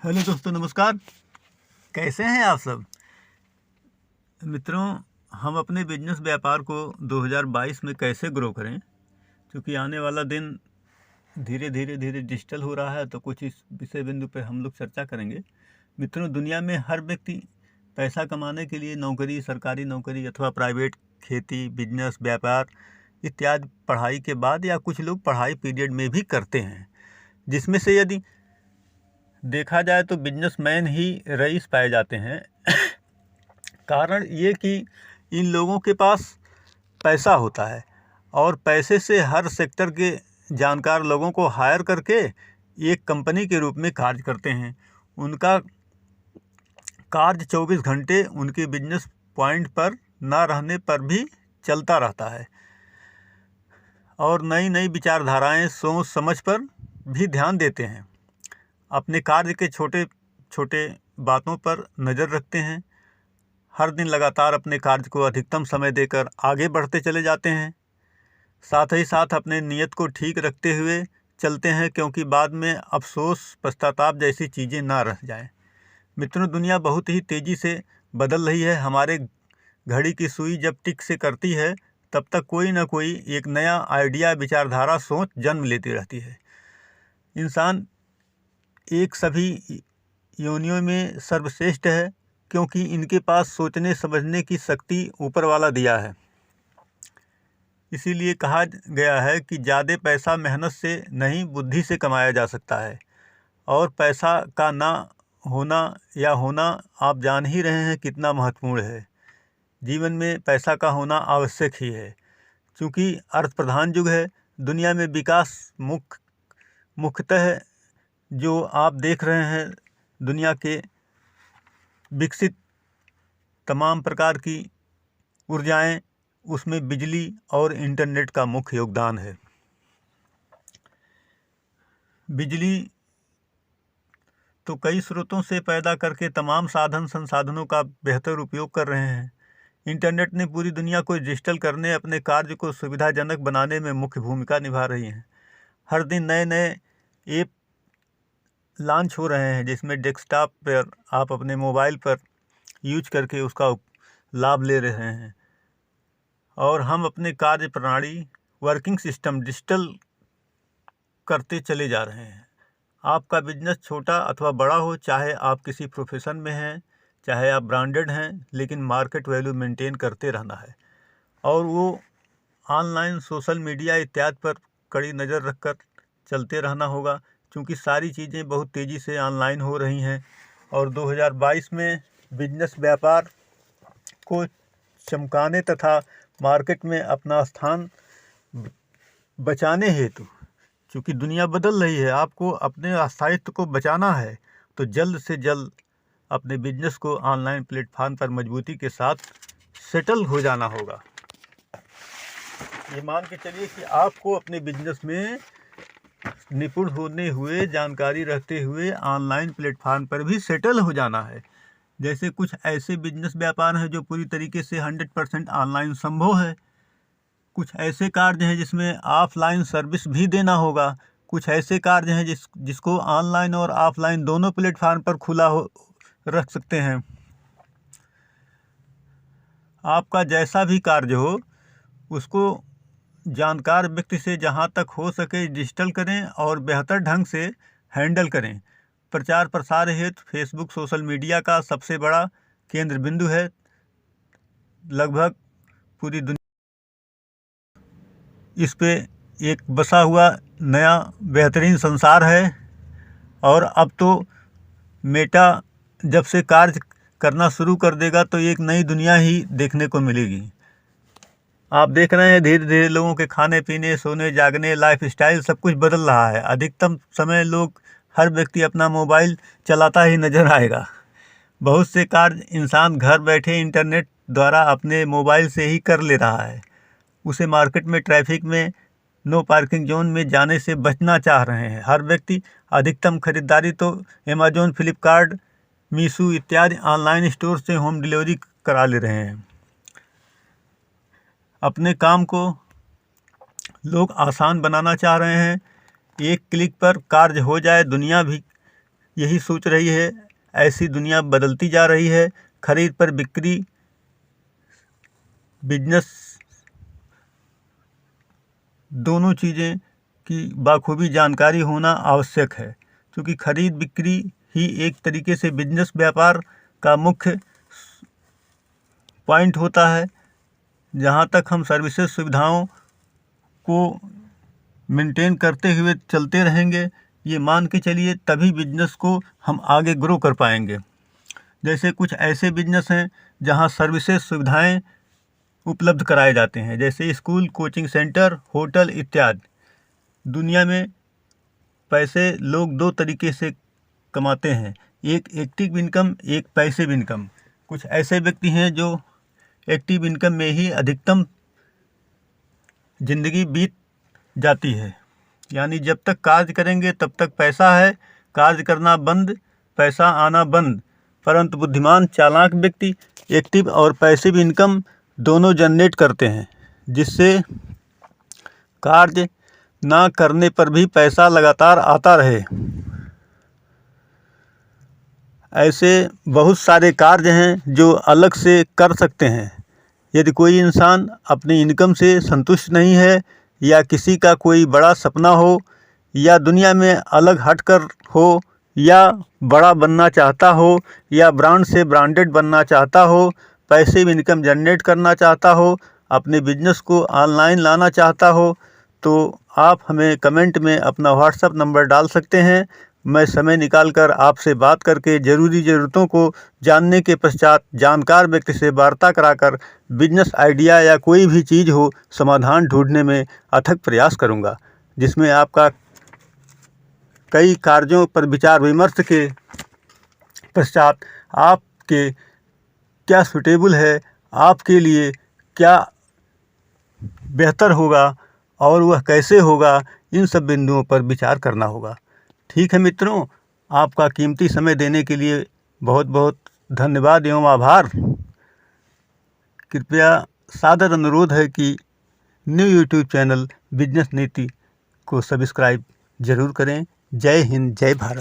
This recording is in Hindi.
हेलो दोस्तों, नमस्कार। कैसे हैं आप सब मित्रों। हम अपने बिजनेस व्यापार को 2022 में कैसे ग्रो करें, क्योंकि आने वाला दिन धीरे धीरे डिजिटल हो रहा है, तो कुछ इस विषय बिंदु पर हम लोग चर्चा करेंगे। मित्रों, दुनिया में हर व्यक्ति पैसा कमाने के लिए नौकरी, सरकारी नौकरी अथवा प्राइवेट, खेती, बिजनेस, व्यापार इत्यादि पढ़ाई के बाद या कुछ लोग पढ़ाई पीरियड में भी करते हैं, जिसमें से यदि देखा जाए तो बिजनेसमैन ही रईस पाए जाते हैं। कारण ये कि इन लोगों के पास पैसा होता है और पैसे से हर सेक्टर के जानकार लोगों को हायर करके एक कंपनी के रूप में कार्य करते हैं। उनका कार्य 24 घंटे उनके बिजनेस पॉइंट पर ना रहने पर भी चलता रहता है और नई नई विचारधाराएं, सोच समझ पर भी ध्यान देते हैं। अपने कार्य के छोटे छोटे बातों पर नज़र रखते हैं। हर दिन लगातार अपने कार्य को अधिकतम समय देकर आगे बढ़ते चले जाते हैं। साथ ही साथ अपने नियत को ठीक रखते हुए चलते हैं, क्योंकि बाद में अफसोस, पश्चाताप जैसी चीज़ें ना रह जाएं। मित्रों, दुनिया बहुत ही तेज़ी से बदल रही है। हमारे घड़ी की सुई जब टिक से करती है, तब तक कोई ना कोई एक नया आइडिया, विचारधारा, सोच जन्म लेती रहती है। इंसान एक सभी योनियों में सर्वश्रेष्ठ है, क्योंकि इनके पास सोचने समझने की शक्ति ऊपर वाला दिया है। इसीलिए कहा गया है कि ज़्यादा पैसा मेहनत से नहीं, बुद्धि से कमाया जा सकता है। और पैसा का ना होना या होना आप जान ही रहे हैं कितना महत्वपूर्ण है। जीवन में पैसा का होना आवश्यक ही है, क्योंकि अर्थ प्रधान युग है। दुनिया में विकास मुख्यतः जो आप देख रहे हैं, दुनिया के विकसित तमाम प्रकार की ऊर्जाएं, उसमें बिजली और इंटरनेट का मुख्य योगदान है। बिजली तो कई स्रोतों से पैदा करके तमाम साधन संसाधनों का बेहतर उपयोग कर रहे हैं। इंटरनेट ने पूरी दुनिया को डिजिटल करने, अपने कार्य को सुविधाजनक बनाने में मुख्य भूमिका निभा रही हैं। हर दिन नए नए ऐप लॉन्च हो रहे हैं, जिसमें डेस्कटॉप पर आप अपने मोबाइल पर यूज करके उसका लाभ ले रहे हैं और हम अपने कार्य प्रणाली, वर्किंग सिस्टम डिजिटल करते चले जा रहे हैं। आपका बिजनेस छोटा अथवा बड़ा हो, चाहे आप किसी प्रोफेशन में हैं, चाहे आप ब्रांडेड हैं, लेकिन मार्केट वैल्यू मेंटेन करते रहना है। और वो ऑनलाइन, सोशल मीडिया इत्यादि पर कड़ी नज़र रखकर चलते रहना होगा, क्योंकि सारी चीज़ें बहुत तेज़ी से ऑनलाइन हो रही हैं। और 2022 में बिजनेस व्यापार को चमकाने तथा मार्केट में अपना स्थान बचाने हेतु, क्योंकि दुनिया बदल रही है, आपको अपने स्थायित्व को बचाना है, तो जल्द से जल्द अपने बिजनेस को ऑनलाइन प्लेटफॉर्म पर मजबूती के साथ सेटल हो जाना होगा। ये मान के चलिए कि आपको अपने बिजनेस में निपुण होने हुए, जानकारी रखते हुए ऑनलाइन प्लेटफॉर्म पर भी सेटल हो जाना है। जैसे कुछ ऐसे बिजनेस व्यापार हैं जो पूरी तरीके से 100% ऑनलाइन संभव है। कुछ ऐसे कार्य हैं जिसमें ऑफलाइन सर्विस भी देना होगा। कुछ ऐसे कार्य हैं जिसको ऑनलाइन और ऑफलाइन दोनों प्लेटफॉर्म पर खुला रख सकते हैं। आपका जैसा भी कार्य हो, उसको जानकार व्यक्ति से जहां तक हो सके डिजिटल करें और बेहतर ढंग से हैंडल करें। प्रचार प्रसार हेतु फेसबुक, सोशल मीडिया का सबसे बड़ा केंद्र बिंदु है। लगभग पूरी दुनिया इस पे एक बसा हुआ नया बेहतरीन संसार है। और अब तो मेटा जब से कार्य करना शुरू कर देगा, तो एक नई दुनिया ही देखने को मिलेगी। आप देख रहे हैं धीरे धीरे लोगों के खाने पीने, सोने जागने, लाइफ स्टाइल सब कुछ बदल रहा है। अधिकतम समय हर व्यक्ति अपना मोबाइल चलाता ही नजर आएगा। बहुत से कार्य इंसान घर बैठे इंटरनेट द्वारा अपने मोबाइल से ही कर ले रहा है। उसे मार्केट में, ट्रैफिक में, नो पार्किंग जोन में जाने से बचना चाह रहे हैं। हर व्यक्ति अधिकतम खरीदारी तो अमेजोन, फ्लिपकार्ट, मीशो इत्यादि ऑनलाइन स्टोर से होम डिलीवरी करा ले रहे हैं। अपने काम को लोग आसान बनाना चाह रहे हैं। एक क्लिक पर कार्य हो जाए, दुनिया भी यही सोच रही है। ऐसी दुनिया बदलती जा रही है। खरीद पर बिक्री बिजनेस दोनों चीज़ें की बाखूबी जानकारी होना आवश्यक है, क्योंकि खरीद बिक्री ही एक तरीके से बिजनेस व्यापार का मुख्य पॉइंट होता है। जहाँ तक हम सर्विसेज सुविधाओं को मेंटेन करते हुए चलते रहेंगे, ये मान के चलिए, तभी बिजनेस को हम आगे ग्रो कर पाएंगे। जैसे कुछ ऐसे बिजनेस हैं जहाँ सर्विसेज सुविधाएं उपलब्ध कराए जाते हैं, जैसे स्कूल, कोचिंग सेंटर, होटल इत्यादि। दुनिया में पैसे लोग दो तरीके से कमाते हैं, एक एक्टिव इनकम, एक पैसिव इनकम। कुछ ऐसे व्यक्ति हैं जो एक्टिव इनकम में ही अधिकतम ज़िंदगी बीत जाती है, यानी जब तक कार्य करेंगे तब तक पैसा है, कार्य करना बंद, पैसा आना बंद। परंतु बुद्धिमान चालाक व्यक्ति एक्टिव और पैसिव इनकम दोनों जनरेट करते हैं, जिससे कार्य ना करने पर भी पैसा लगातार आता रहे। ऐसे बहुत सारे कार्य हैं जो अलग से कर सकते हैं। यदि कोई इंसान अपनी इनकम से संतुष्ट नहीं है, या किसी का कोई बड़ा सपना हो, या दुनिया में अलग हटकर हो, या बड़ा बनना चाहता हो, या ब्रांड से ब्रांडेड बनना चाहता हो, पैसिव इनकम जनरेट करना चाहता हो, अपने बिजनेस को ऑनलाइन लाना चाहता हो, तो आप हमें कमेंट में अपना व्हाट्सएप नंबर डाल सकते हैं। मैं समय निकालकर आपसे बात करके ज़रूरी ज़रूरतों को जानने के पश्चात जानकार व्यक्ति से वार्ता कराकर बिजनेस आइडिया या कोई भी चीज़ हो, समाधान ढूंढने में अथक प्रयास करूंगा, जिसमें आपका कई कार्यों पर विचार विमर्श के पश्चात आपके क्या सूटेबल है, आपके लिए क्या बेहतर होगा और वह कैसे होगा, इन सब बिंदुओं पर विचार करना होगा। ठीक है मित्रों, आपका कीमती समय देने के लिए बहुत बहुत धन्यवाद एवं आभार। कृपया सादर अनुरोध है कि न्यू यूट्यूब चैनल बिजनेस नीति को सब्सक्राइब जरूर करें। जय हिंद, जय भारत।